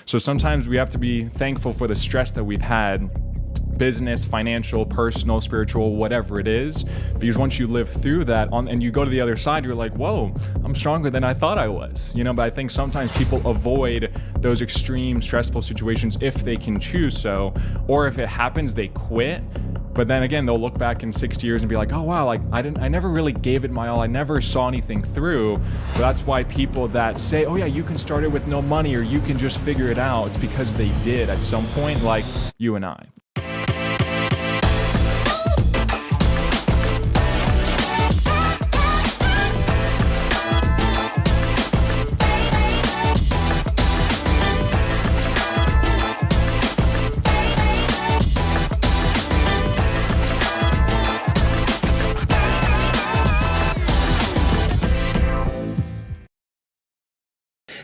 So sometimes we have to be thankful for the stress that we've had, business, financial, personal, spiritual, whatever it is, because once you live through that and you go to the other side, you're like, whoa, I'm stronger than I thought I was, but I think sometimes people avoid those extreme stressful situations if they can choose so, or if it happens, they quit. But then again, they'll look back in 60 years and be like, oh wow, like I never really gave it my all. I never saw anything through. But that's why people that say, oh yeah, you can start it with no money or you can just figure it out, it's because they did at some point, like you and I.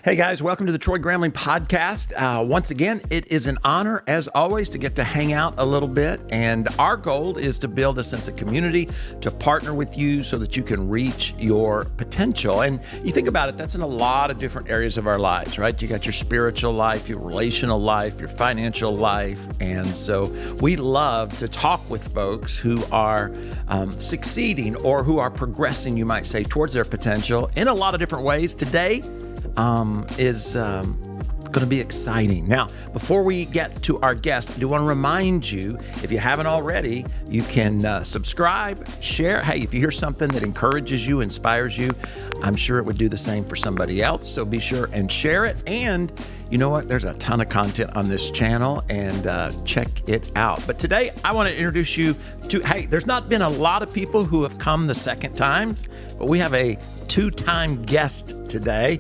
Hey guys, welcome to the Troy Gramling podcast. Once again, it is an honor, as always, to get to hang out a little bit. And our goal is to build a sense of community, to partner with you so that you can reach your potential. And you think about it, that's in a lot of different areas of our lives, right? You got your spiritual life, your relational life, your financial life. And so we love to talk with folks who are succeeding or who are progressing, you might say, towards their potential in a lot of different ways. Today, is going to be exciting. Now, before we get to our guest, I do want to remind you, if you haven't already, you can subscribe, share. Hey, if you hear something that encourages you, inspires you, I'm sure it would do the same for somebody else. So be sure and share it. And you know what? There's a ton of content on this channel, and check it out. But today, I want to introduce you to, hey, there's not been a lot of people who have come the second time, but we have a two-time guest today.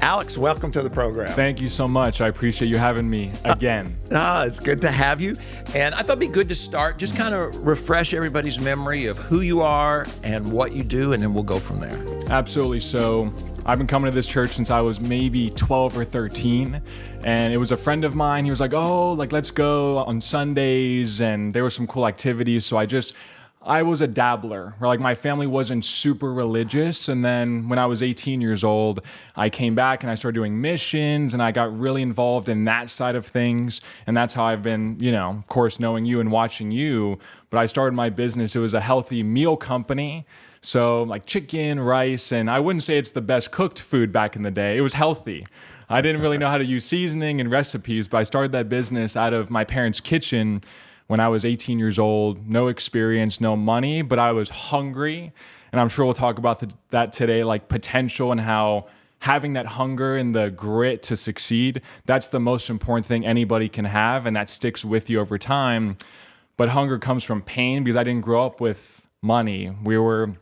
Alex, welcome to the program. Thank you so much. I appreciate you having me again. It's good to have you. And I thought it'd be good to start, just kind of refresh everybody's memory of who you are and what you do, and then we'll go from there. Absolutely. So I've been coming to this church since I was maybe 12 or 13. And it was a friend of mine. He was like, oh, like, let's go on Sundays. And there were some cool activities. So I was a dabbler, where like my family wasn't super religious. And then when I was 18 years old, I came back and I started doing missions and I got really involved in that side of things. And that's how I've been, of course, knowing you and watching you. But I started my business. It was a healthy meal company. So like chicken, rice, and I wouldn't say it's the best cooked food back in the day. It was healthy. I didn't really know how to use seasoning and recipes, but I started that business out of my parents' kitchen when I was 18 years old. No experience, no money, but I was hungry. And I'm sure we'll talk about that today, like potential and how having that hunger and the grit to succeed, that's the most important thing anybody can have, and that sticks with you over time. But hunger comes from pain because I didn't grow up with money. We were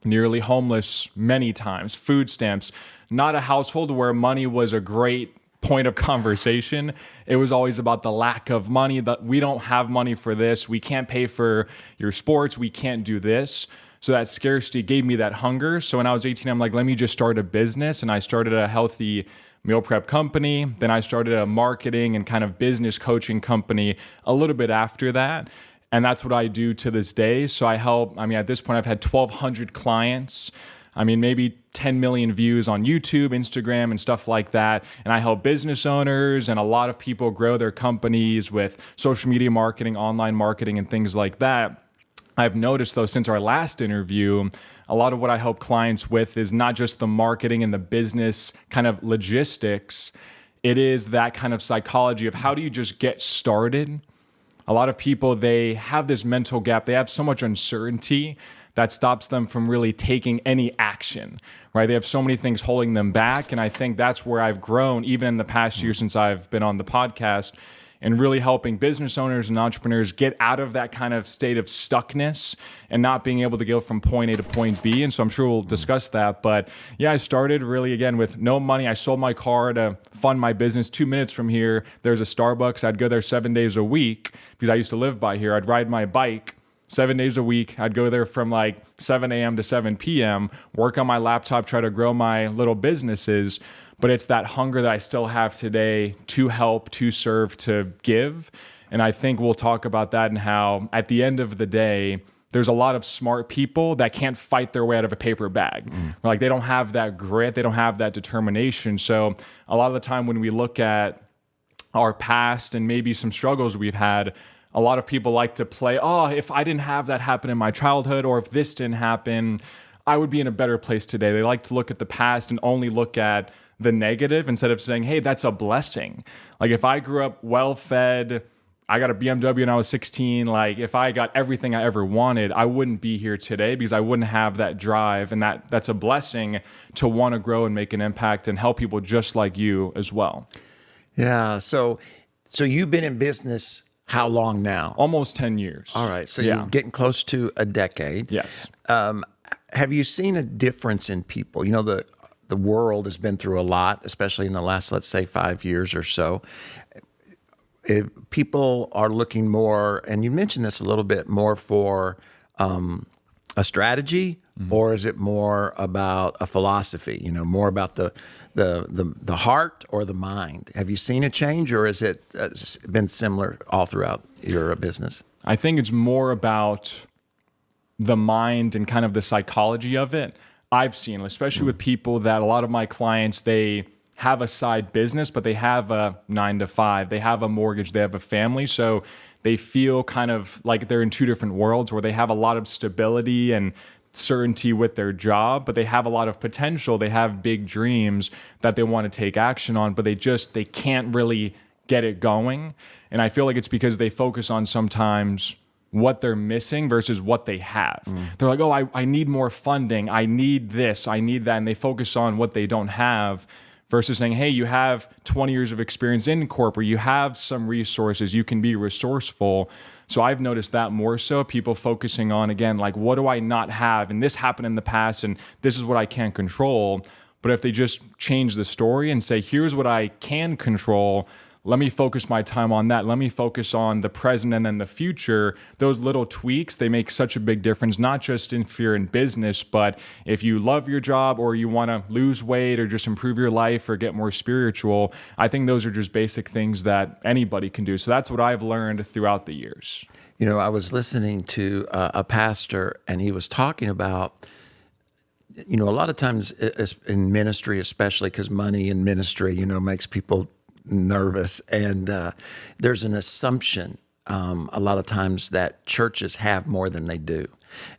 nearly homeless many times, food stamps, not a household where money was a great point of conversation. It was always about the lack of money, that we don't have money for this. We can't pay for your sports. We can't do this. So that scarcity gave me that hunger. So when I was 18, I'm like, let me just start a business. And I started a healthy meal prep company. Then I started a marketing and kind of business coaching company a little bit after that. And that's what I do to this day. So I help, at this point, I've had 1,200 clients. Maybe 10 million views on YouTube, Instagram, and stuff like that. And I help business owners and a lot of people grow their companies with social media marketing, online marketing, and things like that. I've noticed, though, since our last interview, a lot of what I help clients with is not just the marketing and the business kind of logistics. It is that kind of psychology of how do you just get started? A lot of people, they have this mental gap. They have so much uncertainty that stops them from really taking any action, right? They have so many things holding them back. And I think that's where I've grown, even in the past year since I've been on the podcast, and really helping business owners and entrepreneurs get out of that kind of state of stuckness and not being able to go from point A to point B. And so I'm sure we'll discuss that. But yeah, I started really, again, with no money. I sold my car to fund my business. 2 minutes from here, there's a Starbucks. I'd go there 7 days a week because I used to live by here. I'd ride my bike 7 days a week. I'd go there from like 7 a.m. to 7 p.m., work on my laptop, try to grow my little businesses. But it's that hunger that I still have today to help, to serve, to give. And I think we'll talk about that and how at the end of the day, there's a lot of smart people that can't fight their way out of a paper bag. Like they don't have that grit, they don't have that determination. So a lot of the time when we look at our past and maybe some struggles we've had, a lot of people like to play, oh, if I didn't have that happen in my childhood, or if this didn't happen, I would be in a better place today. They like to look at the past and only look at the negative instead of saying, hey, that's a blessing. Like if I grew up well-fed, I got a BMW when I was 16. Like if I got everything I ever wanted, I wouldn't be here today because I wouldn't have that drive. And that's a blessing to want to grow and make an impact and help people just like you as well. Yeah. So you've been in business how long now? Almost 10 years. All right. So you're getting close to a decade. Yes. Have you seen a difference in people? You know, the world has been through a lot, especially in the last, let's say, 5 years or so. If people are looking more, and you mentioned this a little bit, more for a strategy, or is it more about a philosophy? You know, more about the heart or the mind? Have you seen a change, or has it been similar all throughout your business? I think it's more about the mind and kind of the psychology of it. I've seen, especially with people that a lot of my clients, they have a side business, but they have a 9 to 5, they have a mortgage, they have a family. So they feel kind of like they're in two different worlds where they have a lot of stability and certainty with their job, but they have a lot of potential. They have big dreams that they want to take action on, but they can't really get it going. And I feel like it's because they focus on sometimes what they're missing versus what they have. They're like, oh, I need more funding. I need this, I need that. And they focus on what they don't have versus saying, hey, you have 20 years of experience in corporate, you have some resources, you can be resourceful. So I've noticed that more so, people focusing on, again, like, what do I not have? And this happened in the past, and this is what I can't control. But if they just change the story and say, here's what I can control, let me focus my time on that. Let me focus on the present and then the future. Those little tweaks, they make such a big difference, not just if you're in business, but if you love your job or you want to lose weight or just improve your life or get more spiritual. I think those are just basic things that anybody can do. So that's what I've learned throughout the years. You know, I was listening to a pastor, and he was talking about, you know, a lot of times in ministry, especially because money in ministry, you know, makes people nervous, and there's an assumption a lot of times that churches have more than they do,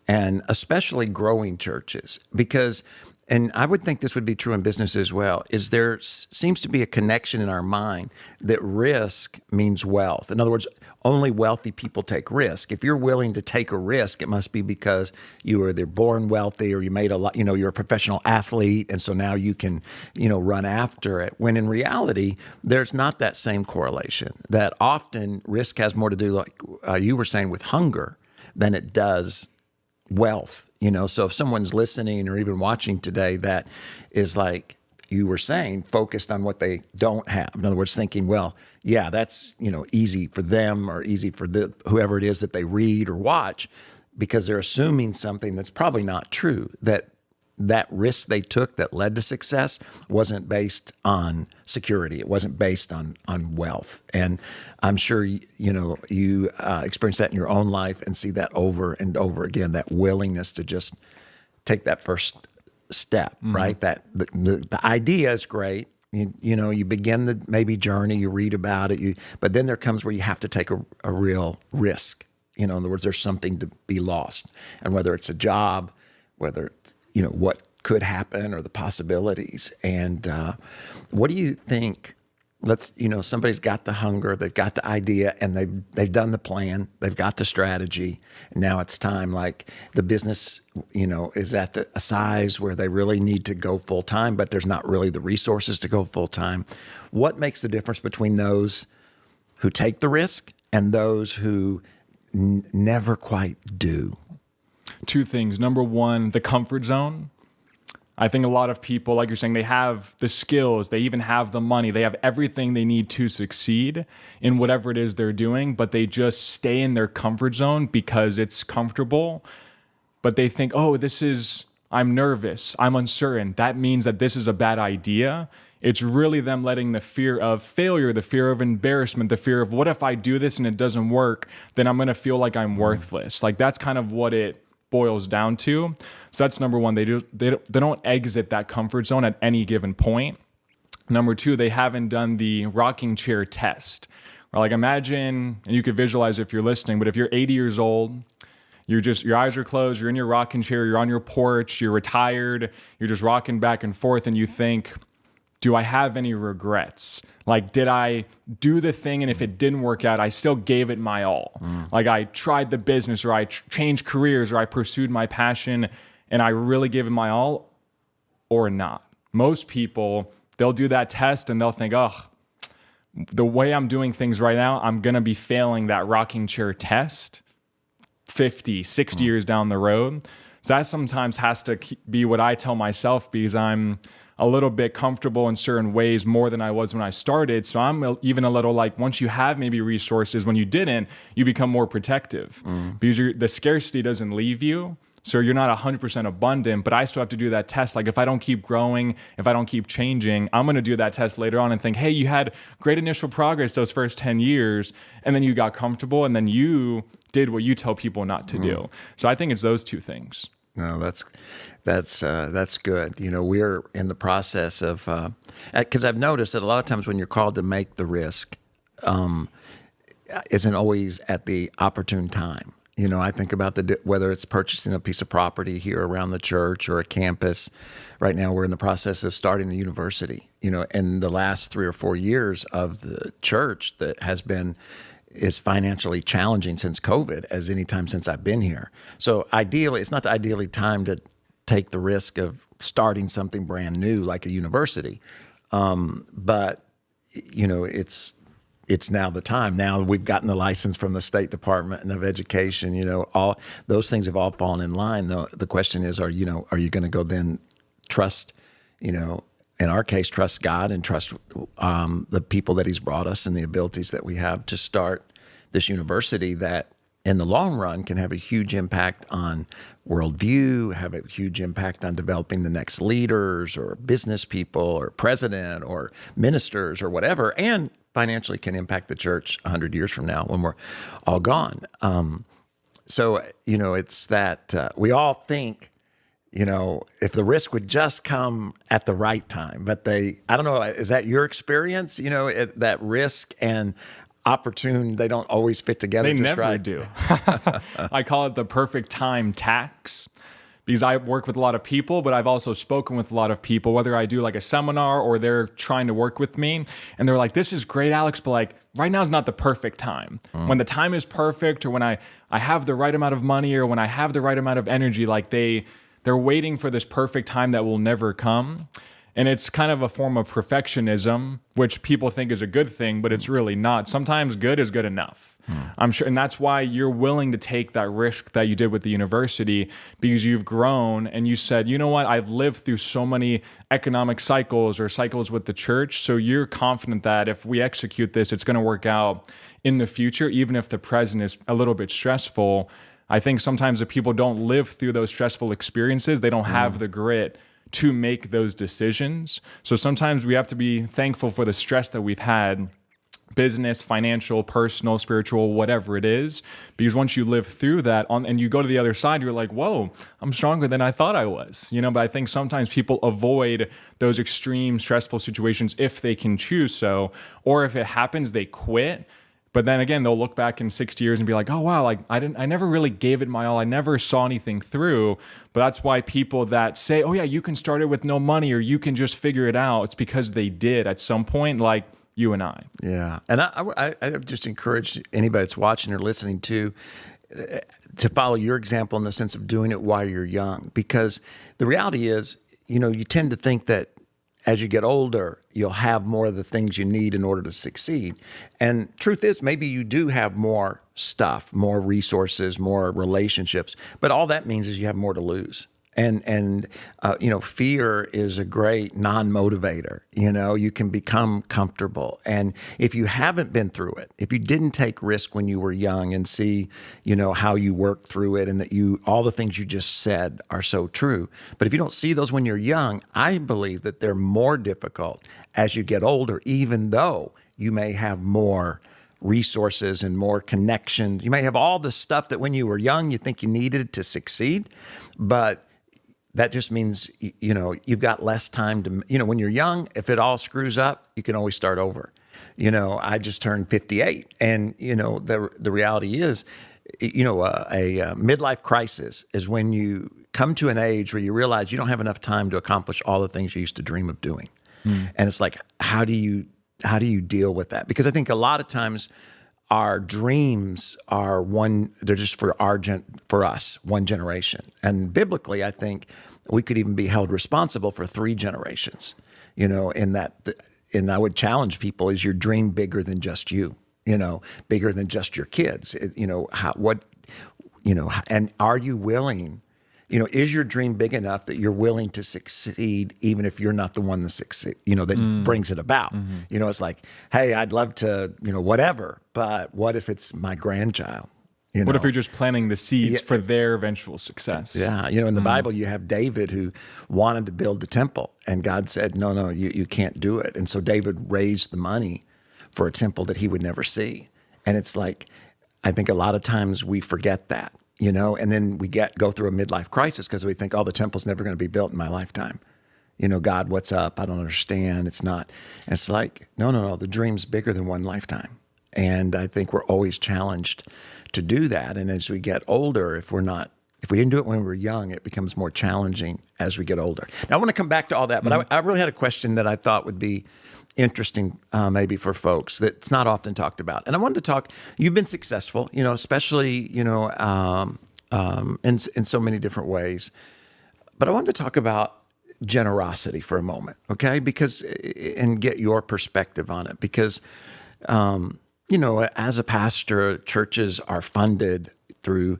and especially growing churches, because, and I would think this would be true in business as well, is there seems to be a connection in our mind that risk means wealth. In other words, only wealthy people take risk. If you're willing to take a risk, it must be because you were either born wealthy or you made a lot, you know, you're a professional athlete, and so now you can, you know, run after it. When in reality, there's not that same correlation. That often risk has more to do, like you were saying, with hunger than it does wealth. You know, so if someone's listening or even watching today that is, like you were saying, focused on what they don't have. In other words, thinking, well, yeah, that's, you know, easy for them or easy for whoever it is that they read or watch, because they're assuming something that's probably not true, that risk they took that led to success wasn't based on security. It wasn't based on wealth. And I'm sure, you know, you experience that in your own life and see that over and over again, that willingness to just take that first step, right? That the idea is great. You know, you begin the maybe journey, you read about it, but then there comes where you have to take a real risk. You know, in other words, there's something to be lost. And whether it's a job, whether it's, you know, what could happen or the possibilities. And what do you think? You know, somebody's got the hunger, they've got the idea, and they've done the plan, they've got the strategy. And now it's time, like the business, you know, is at a size where they really need to go full time, but there's not really the resources to go full time. What makes the difference between those who take the risk and those who never quite do? Two things. Number one, the comfort zone. I think a lot of people, like you're saying, they have the skills, they even have the money, they have everything they need to succeed in whatever it is they're doing, but they just stay in their comfort zone because it's comfortable. But they think, oh, I'm nervous, I'm uncertain. That means that this is a bad idea. It's really them letting the fear of failure, the fear of embarrassment, the fear of what if I do this and it doesn't work, then I'm going to feel like I'm worthless. Like that's kind of what it boils down to. So that's number one. They don't exit that comfort zone at any given point. Number two, they haven't done the rocking chair test. Or like imagine, and you could visualize if you're listening, but if you're 80 years old, your eyes are closed, you're in your rocking chair, you're on your porch, you're retired, you're just rocking back and forth, and you think, do I have any regrets? Like, did I do the thing, and if it didn't work out, I still gave it my all? Like, I tried the business, or I changed careers, or I pursued my passion, and I really gave it my all, or not? Most people, they'll do that test, and they'll think, oh, the way I'm doing things right now, I'm going to be failing that rocking chair test 50, 60 years down the road. So that sometimes has to be what I tell myself, because I'm a little bit comfortable in certain ways more than I was when I started. So I'm even a little like, once you have maybe resources, when you didn't, you become more protective because the scarcity doesn't leave you. So you're not 100% abundant, but I still have to do that test. Like if I don't keep growing, if I don't keep changing, I'm going to do that test later on and think, hey, you had great initial progress those first 10 years, and then you got comfortable, and then you did what you tell people not to do. So I think it's those two things. No, that's good. You know, we're in the process of, because I've noticed that a lot of times when you're called to make the risk, isn't always at the opportune time. You know, I think about whether it's purchasing a piece of property here around the church or a campus. Right now, we're in the process of starting a university. You know, in the last 3 or 4 years of the church that is financially challenging since COVID as any time since I've been here. So ideally, it's not the ideally time to take the risk of starting something brand new like a university. But, you know, it's now the time. Now we've gotten the license from the State Department of Education. You know, all those things have all fallen in line. The question is, are you going to go then trust, you know, in our case, trust God and trust the people that He's brought us and the abilities that we have to start this university that in the long run can have a huge impact on worldview, have a huge impact on developing the next leaders or business people or president or ministers or whatever, and financially can impact the church 100 years from now when we're all gone. So, you know, it's that we all think, you know, if the risk would just come at the right time, but I don't know, is that your experience? You know, that risk and opportune, they don't always fit together They just never right. do. I call it the perfect time tax, because I work with a lot of people, but I've also spoken with a lot of people, whether I do like a seminar or they're trying to work with me, and they're like, this is great, Alex, but like right now is not the perfect time. When the time is perfect, or when I have the right amount of money, or when I have the right amount of energy, like they're waiting for this perfect time that will never come. And it's kind of a form of perfectionism, which people think is a good thing, but it's really not. Sometimes good is good enough. I'm sure. And that's why you're willing to take that risk that you did with the university, because you've grown and you said, you know what, I've lived through so many economic cycles or cycles with the church. So you're confident that if we execute this, it's going to work out in the future, even if the present is a little bit stressful. I think sometimes if people don't live through those stressful experiences, they don't have the grit to make those decisions. So sometimes we have to be thankful for the stress that we've had, business, financial, personal, spiritual, whatever it is, because once you live through that and you go to the other side, you're like, whoa, I'm stronger than I thought I was. You know, but I think sometimes people avoid those extreme stressful situations if they can choose so, or if it happens, they quit. But then again, they'll look back in 60 years and be like, oh, wow, like I never really gave it my all. I never saw anything through. But that's why people that say, oh, yeah, you can start it with no money or you can just figure it out. It's because they did at some point, like you and I. Yeah. And I just encourage anybody that's watching or listening to follow your example in the sense of doing it while you're young. Because the reality is, you know, you tend to think that as you get older, you'll have more of the things you need in order to succeed. And truth is, maybe you do have more stuff, more resources, more relationships, but all that means is you have more to lose. And you know, fear is a great non-motivator. You know, you can become comfortable. And if you haven't been through it, if you didn't take risk when you were young and see, you know, how you worked through it and that all the things you just said are so true. But if you don't see those when you're young, I believe that they're more difficult as you get older, even though you may have more resources and more connections. You may have all the stuff that when you were young, you think you needed to succeed, but that just means, you've got less time to, when you're young, if it all screws up, you can always start over. I just turned 58, and, the reality is, a midlife crisis is when you come to an age where you realize you don't have enough time to accomplish all the things you used to dream of doing. And it's like, how do you deal with that? Because I think a lot of times our dreams are they're just for us, one generation. And biblically, I think we could even be held responsible for 3 generations, in that, and I would challenge people, is your dream bigger than just you, bigger than just your kids, and are you willing, is your dream big enough that you're willing to succeed even if you're not the one that succeed, that brings it about? It's like, hey, I'd love to, whatever, but what if it's my grandchild? What if you're just planting the seeds for their eventual success? Yeah. In the Bible, you have David who wanted to build the temple, and God said, no, you can't do it. And so David raised the money for a temple that he would never see. And it's like, I think a lot of times we forget that, and then we go through a midlife crisis because we think, the temple's never going to be built in my lifetime. God, what's up? I don't understand. It's not. And it's like, no, the dream's bigger than one lifetime. And I think we're always challenged to do that. And as we get older, if we didn't do it when we were young, it becomes more challenging as we get older. Now, I want to come back to all that, but I really had a question that I thought would be interesting maybe for folks that's not often talked about. And I wanted to talk, you've been successful, especially, in so many different ways. But I wanted to talk about generosity for a moment, okay? And get your perspective on it. Because, as a pastor, churches are funded through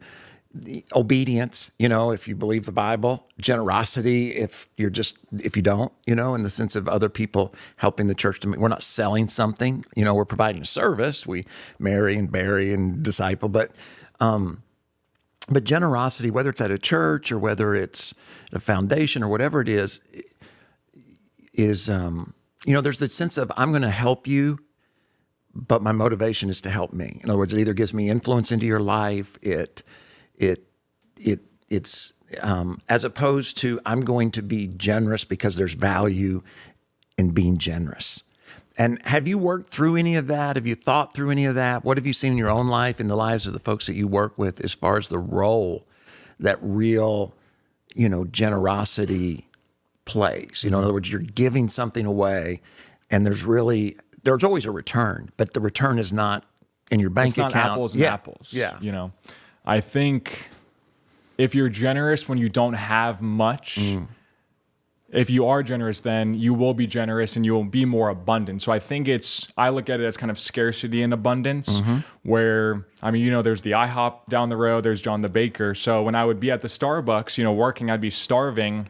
the obedience, if you believe the Bible, generosity, if you don't, in the sense of other people helping the church we're not selling something, we're providing a service. We marry and bury and disciple, but generosity, whether it's at a church or whether it's a foundation or whatever it is, there's the sense of, I'm going to help you, but my motivation is to help me. In other words, it either gives me influence into your life, it's as opposed to, I'm going to be generous because there's value in being generous. And have you worked through any of that? Have you thought through any of that? What have you seen in your own life, in the lives of the folks that you work with, as far as the role that real, generosity plays? In other words, you're giving something away, and there's always a return, but the return is not in your bank account. It's not apples and apples. Yeah. I think if you're generous when you don't have much, if you are generous, then you will be generous and you will be more abundant. So I think I look at it as kind of scarcity and abundance, where, there's the IHOP down the road, there's John the Baker. So when I would be at the Starbucks, working, I'd be starving.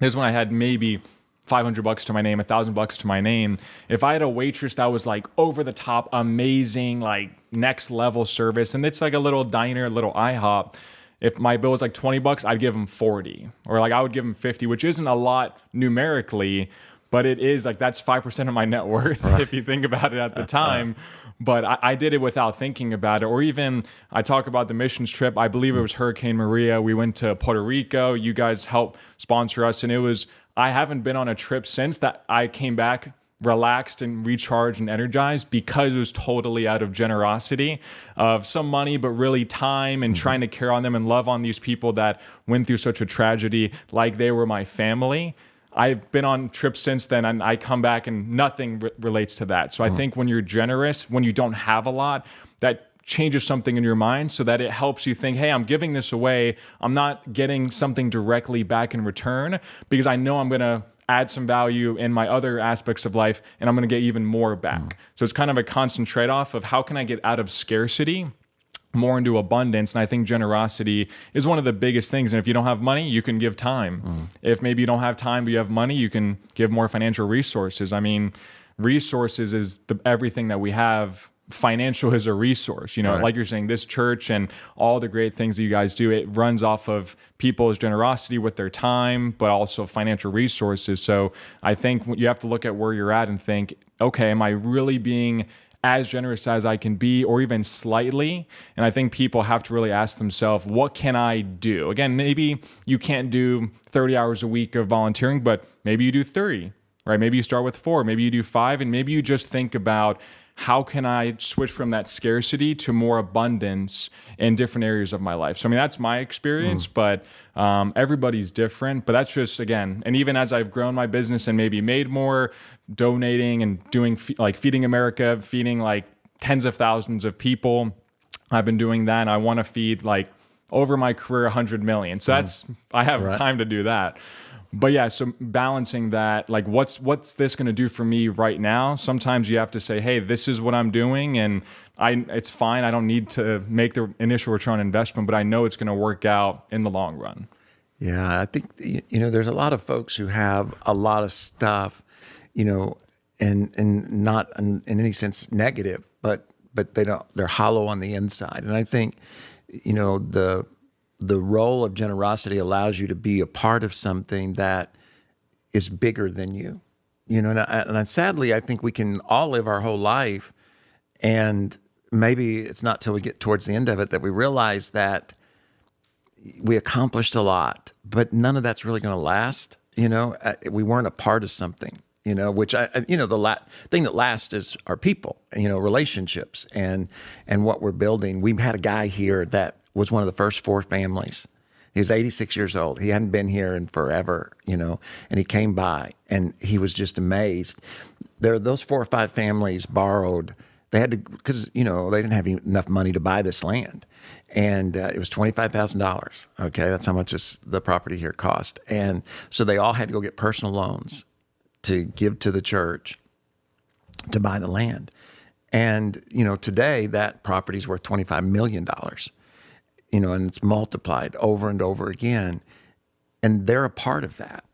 Here's when I had maybe $500 to my name, $1,000 to my name. If I had a waitress that was like over the top, amazing, like next level service, and it's like a little diner, a little IHOP, if my bill was like $20, I'd give them 40, or like I would give them 50, which isn't a lot numerically, but it is like, that's 5% of my net worth, right, if you think about it at the time. But I did it without thinking about it. Or even I talk about the missions trip. I believe it was Hurricane Maria. We went to Puerto Rico. You guys helped sponsor us. And I haven't been on a trip since that. I came back relaxed and recharged and energized because it was totally out of generosity of some money, but really time and trying to care on them and love on these people that went through such a tragedy like they were my family. I've been on trips since then, and I come back and nothing relates to that. So I think when you're generous, when you don't have a lot, that changes something in your mind so that it helps you think, hey, I'm giving this away. I'm not getting something directly back in return because I know I'm going to add some value in my other aspects of life, and I'm going to get even more back. So it's kind of a constant trade-off of how can I get out of scarcity more into abundance. And I think generosity is one of the biggest things. And if you don't have money, you can give time. If maybe you don't have time, but you have money, you can give more financial resources. Resources is everything that we have. Financial is a resource, right. Like you're saying, this church and all the great things that you guys do, it runs off of people's generosity with their time, but also financial resources. So I think you have to look at where you're at and think, okay, am I really being as generous as I can be, or even slightly. And I think people have to really ask themselves, what can I do? Again, maybe you can't do 30 hours a week of volunteering, but maybe you do 30, right? Maybe you start with 4, maybe you do 5, and maybe you just think about, how can I switch from that scarcity to more abundance in different areas of my life? So, I mean, that's my experience, but everybody's different. But that's just, again, and even as I've grown my business and maybe made more, donating and doing like Feeding America, feeding like tens of thousands of people, I've been doing that. And I want to feed like over my career 100 million. So I have time to do that. But yeah, so balancing that, like what's this going to do for me right now? Sometimes you have to say, hey, this is what I'm doing, and it's fine. I don't need to make the initial return on investment, but I know it's going to work out in the long run. Yeah, I think, there's a lot of folks who have a lot of stuff, and not in any sense negative, but they're hollow on the inside. And I think, the role of generosity allows you to be a part of something that is bigger than you, and sadly, I think we can all live our whole life, and maybe it's not till we get towards the end of it that we realize that we accomplished a lot, but none of that's really going to last. We weren't a part of something, which the thing that lasts is our people, relationships and what we're building. We had a guy here that was one of the first 4 families. He was 86 years old. He hadn't been here in forever, and he came by and he was just amazed. Those 4 or 5 families borrowed. They had to, because, they didn't have enough money to buy this land. And it was $25,000. Okay. That's how much the property here cost. And so they all had to go get personal loans to give to the church to buy the land. And, today that property is worth $25 million. And it's multiplied over and over again, and they're a part of that,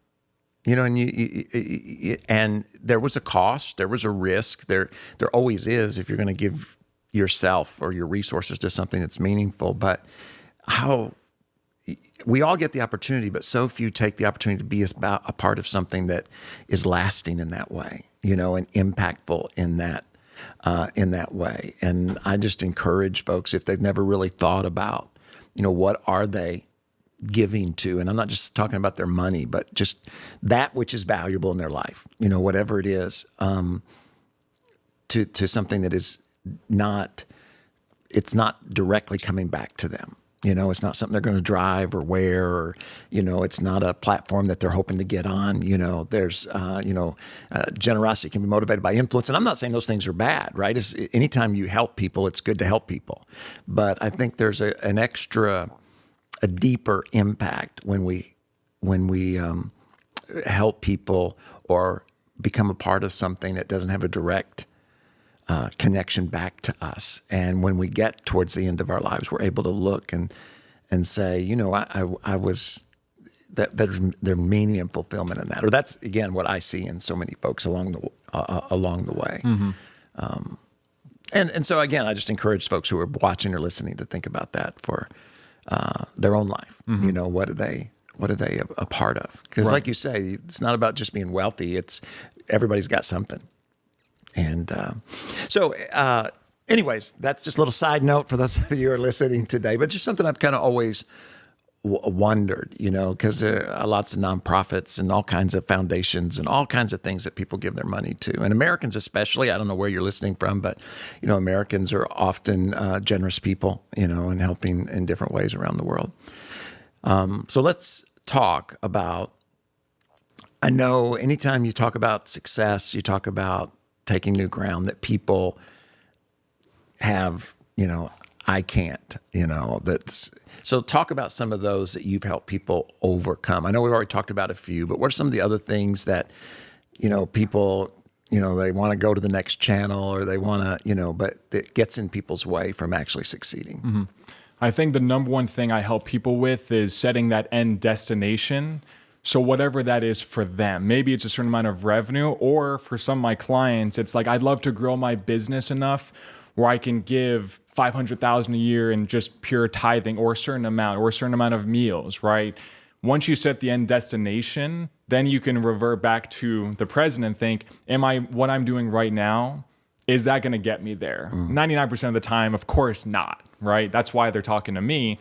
and there was a cost, there was a risk, there always is if you're going to give yourself or your resources to something that's meaningful. But we all get the opportunity, but so few take the opportunity to be a part of something that is lasting in that way, and impactful in that way. And I just encourage folks, if they've never really thought about, what are they giving to? And I'm not just talking about their money, but just that which is valuable in their life, whatever it is, to something that is it's not directly coming back to them. It's not something they're going to drive or wear, or, it's not a platform that they're hoping to get on. There's, generosity can be motivated by influence. And I'm not saying those things are bad, right? Anytime you help people, it's good to help people. But I think there's a deeper impact when we help people or become a part of something that doesn't have a direct connection back to us. And when we get towards the end of our lives, we're able to look and say, I was that there's meaning and fulfillment in that. Or that's again what I see in so many folks along the way. Mm-hmm. And so again, I just encourage folks who are watching or listening to think about that for their own life. Mm-hmm. What are they a part of? Because like you say, it's not about just being wealthy. It's everybody's got something. And anyways, that's just a little side note for those of you who are listening today, but just something I've kind of always wondered, because there are lots of nonprofits and all kinds of foundations and all kinds of things that people give their money to. And Americans especially, I don't know where you're listening from, but, Americans are often generous people, and helping in different ways around the world. So let's talk about, I know anytime you talk about success, you talk about taking new ground, that people have, I can't, so talk about some of those that you've helped people overcome. I know we've already talked about a few, but what are some of the other things that, people, they want to go to the next channel, or they want to, but it gets in people's way from actually succeeding? Mm-hmm. I think the number one thing I help people with is setting that end destination. So whatever that is for them, maybe it's a certain amount of revenue, or for some of my clients, it's like, I'd love to grow my business enough where I can give $500,000 a year in just pure tithing, or a certain amount of meals, right? Once you set the end destination, then you can revert back to the present and think, what I'm doing right now, is that going to get me there? 99% of the time, of course not, right? That's why they're talking to me.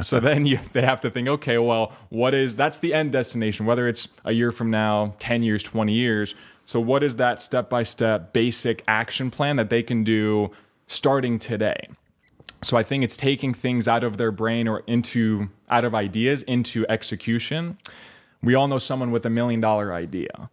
So then they have to think, okay, well, that's the end destination, whether it's a year from now, 10 years, 20 years. So what is that step-by-step basic action plan that they can do starting today? So I think it's taking things out of their brain or out of ideas into execution. We all know someone with $1 million idea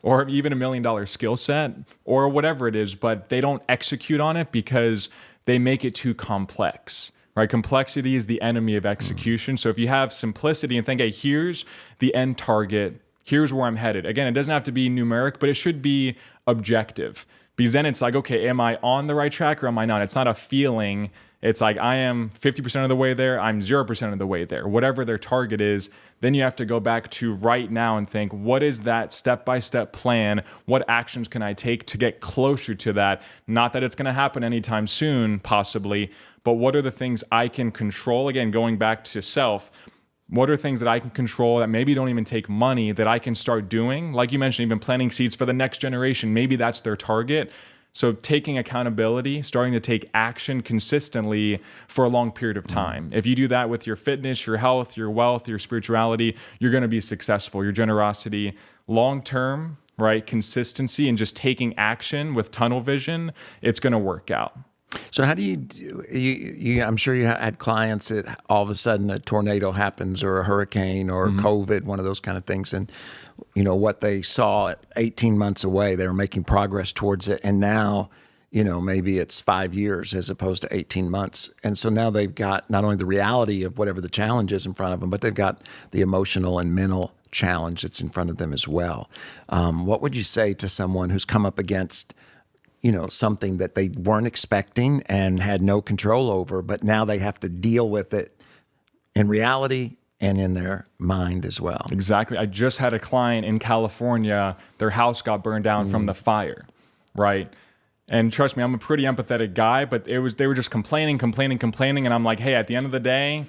or even $1 million skill set or whatever it is, but they don't execute on it because they make it too complex, right? Complexity is the enemy of execution. So if you have simplicity and think, hey, here's the end target, here's where I'm headed. Again, it doesn't have to be numeric, but it should be objective. Because then it's like, okay, am I on the right track or am I not? It's not a feeling. It's like I am 50% of the way there, I'm 0% of the way there. Whatever their target is, then you have to go back to right now and think, what is that step-by-step plan? What actions can I take to get closer to that? Not that it's going to happen anytime soon, possibly, but what are the things I can control? Again, going back to self, what are things that I can control that maybe don't even take money that I can start doing? Like you mentioned, even planting seeds for the next generation. Maybe that's their target. So taking accountability, starting to take action consistently for a long period of time. If you do that with your fitness, your health, your wealth, your spirituality, you're going to be successful. Your generosity, long-term, right? Consistency and just taking action with tunnel vision, it's going to work out. So how do you do, I'm sure you had clients that all of a sudden a tornado happens or a hurricane or COVID, one of those kind of things. And, what they saw 18 months away, they were making progress towards it. And now, maybe it's 5 years as opposed to 18 months. And so now they've got not only the reality of whatever the challenge is in front of them, but they've got the emotional and mental challenge that's in front of them as well. What would you say to someone who's come up against something that they weren't expecting and had no control over, but now they have to deal with it in reality and in their mind as well? Exactly. I just had a client in California, their house got burned down from the fire, right? And trust me, I'm a pretty empathetic guy, but they were just complaining. And I'm like, hey, at the end of the day,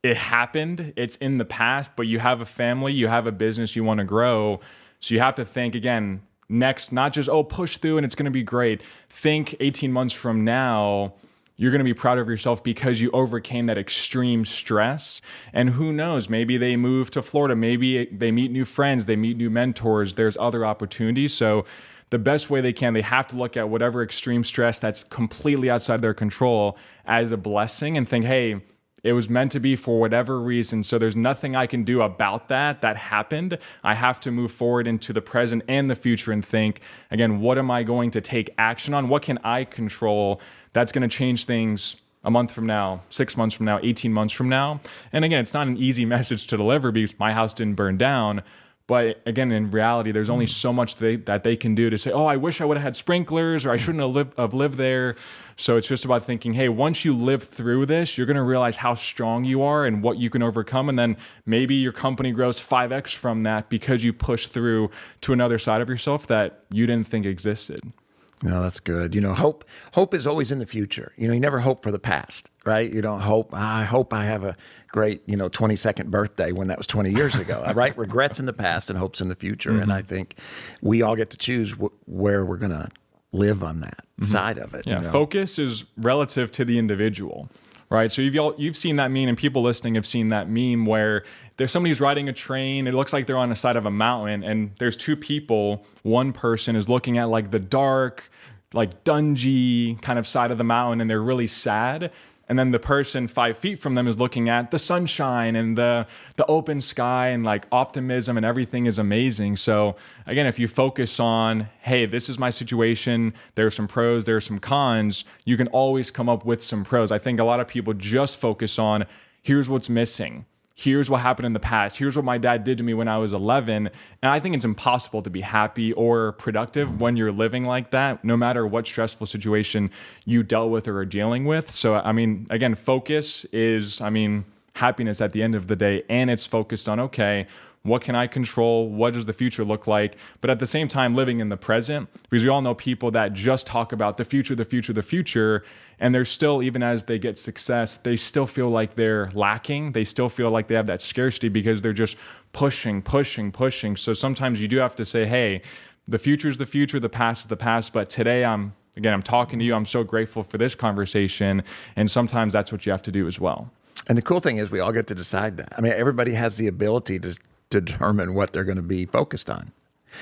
it happened. It's in the past, but you have a family, you have a business you want to grow. So you have to think again, next, not just, push through and it's going to be great. Think 18 months from now, you're going to be proud of yourself because you overcame that extreme stress. And who knows, maybe they move to Florida. Maybe they meet new friends. They meet new mentors. There's other opportunities. So the best way they have to look at whatever extreme stress that's completely outside their control as a blessing and think, hey, it was meant to be for whatever reason. So there's nothing I can do about that happened. I have to move forward into the present and the future and think, again, what am I going to take action on? What can I control that's going to change things a month from now, 6 months from now, 18 months from now? And again, it's not an easy message to deliver because my house didn't burn down. But again, in reality, there's only so much that they can do to say, I wish I would have had sprinklers or I shouldn't have lived there. So it's just about thinking, hey, once you live through this, you're going to realize how strong you are and what you can overcome. And then maybe your company grows 5x from that because you push through to another side of yourself that you didn't think existed. No, that's good. Hope is always in the future. You never hope for the past, right? You don't hope, I hope I have a great, 22nd birthday when that was 20 years ago, right? Regrets in the past and hopes in the future. And I think we all get to choose where we're going to live on that side of it. Yeah, focus is relative to the individual, right? So you've seen that meme, and people listening have seen that meme where there's somebody who's riding a train. It looks like they're on the side of a mountain, and there's two people. One person is looking at like the dark, like dungy kind of side of the mountain, and they're really sad. And then the person 5 feet from them is looking at the sunshine and the open sky and like optimism, and everything is amazing. So again, if you focus on, hey, this is my situation, there are some pros, there are some cons, you can always come up with some pros. I think a lot of people just focus on, here's what's missing. Here's what happened in the past. Here's what my dad did to me when I was 11. And I think it's impossible to be happy or productive when you're living like that, no matter what stressful situation you dealt with or are dealing with. So, again, focus is, happiness at the end of the day. And it's focused on, okay, what can I control? What does the future look like? But at the same time, living in the present, because we all know people that just talk about the future. And they're still, even as they get success, they still feel like they're lacking. They still feel like they have that scarcity because they're just pushing. So sometimes you do have to say, hey, the future is the future, the past is the past. But today I'm again, I'm talking to you. I'm so grateful for this conversation. And sometimes that's what you have to do as well. And the cool thing is we all get to decide that. I mean, everybody has the ability to determine what they're going to be focused on.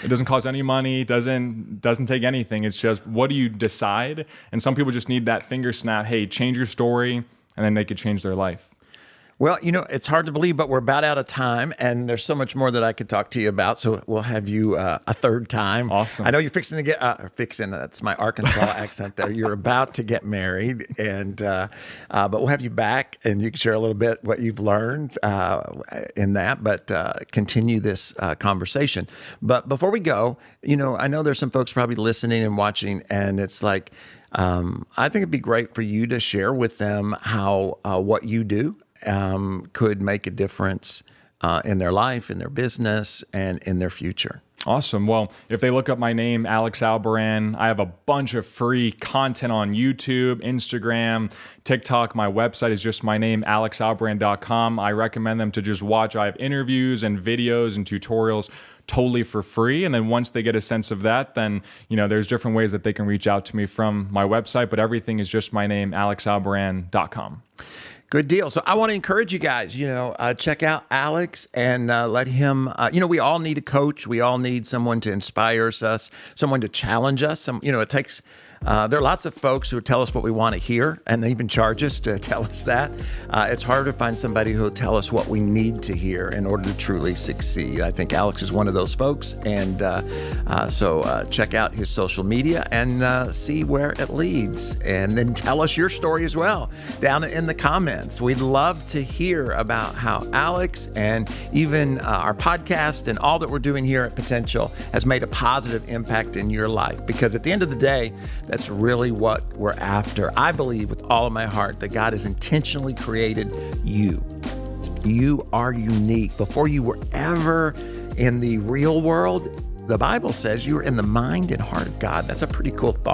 It doesn't cost any money, doesn't take anything. It's just, what do you decide? And some people just need that finger snap. Hey, change your story, and then they could change their life. Well, it's hard to believe, but we're about out of time, and there's so much more that I could talk to you about. So we'll have you a third time. Awesome. I know you're fixing to get that's my Arkansas accent there. You're about to get married, and but we'll have you back, and you can share a little bit what you've learned in that. But continue this conversation. But before we go, I know there's some folks probably listening and watching, and it's like, I think it'd be great for you to share with them how what you do could make a difference in their life, in their business, and in their future. Awesome. Well, if they look up my name, Alex Albarran, I have a bunch of free content on YouTube, Instagram, TikTok. My website is just my name, alexalbarran.com. I recommend them to just watch. I have interviews and videos and tutorials totally for free. And then once they get a sense of that, then, there's different ways that they can reach out to me from my website, but everything is just my name, alexalbarran.com. Good deal. So I want to encourage you guys, check out Alex and let him, we all need a coach. We all need someone to inspire us, someone to challenge us. It takes, there are lots of folks who tell us what we want to hear, and they even charge us to tell us that. It's hard to find somebody who will tell us what we need to hear in order to truly succeed. I think Alex is one of those folks. And so check out his social media and see where it leads. And then tell us your story as well down in the comments. We'd love to hear about how Alex and even our podcast and all that we're doing here at Potential has made a positive impact in your life. Because at the end of the day, that's really what we're after. I believe with all of my heart that God has intentionally created you. You are unique. Before you were ever in the real world, the Bible says you were in the mind and heart of God. That's a pretty cool thought